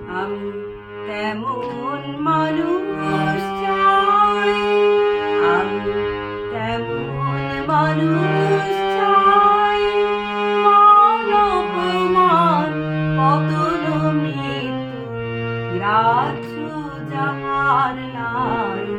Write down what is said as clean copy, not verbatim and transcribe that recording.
আমি তেমন মানুষ চাই, আমি তেমন মানুষ চাই। মান অপমান পতন মৃত্যু গ্রাহ্য যাহার নাই।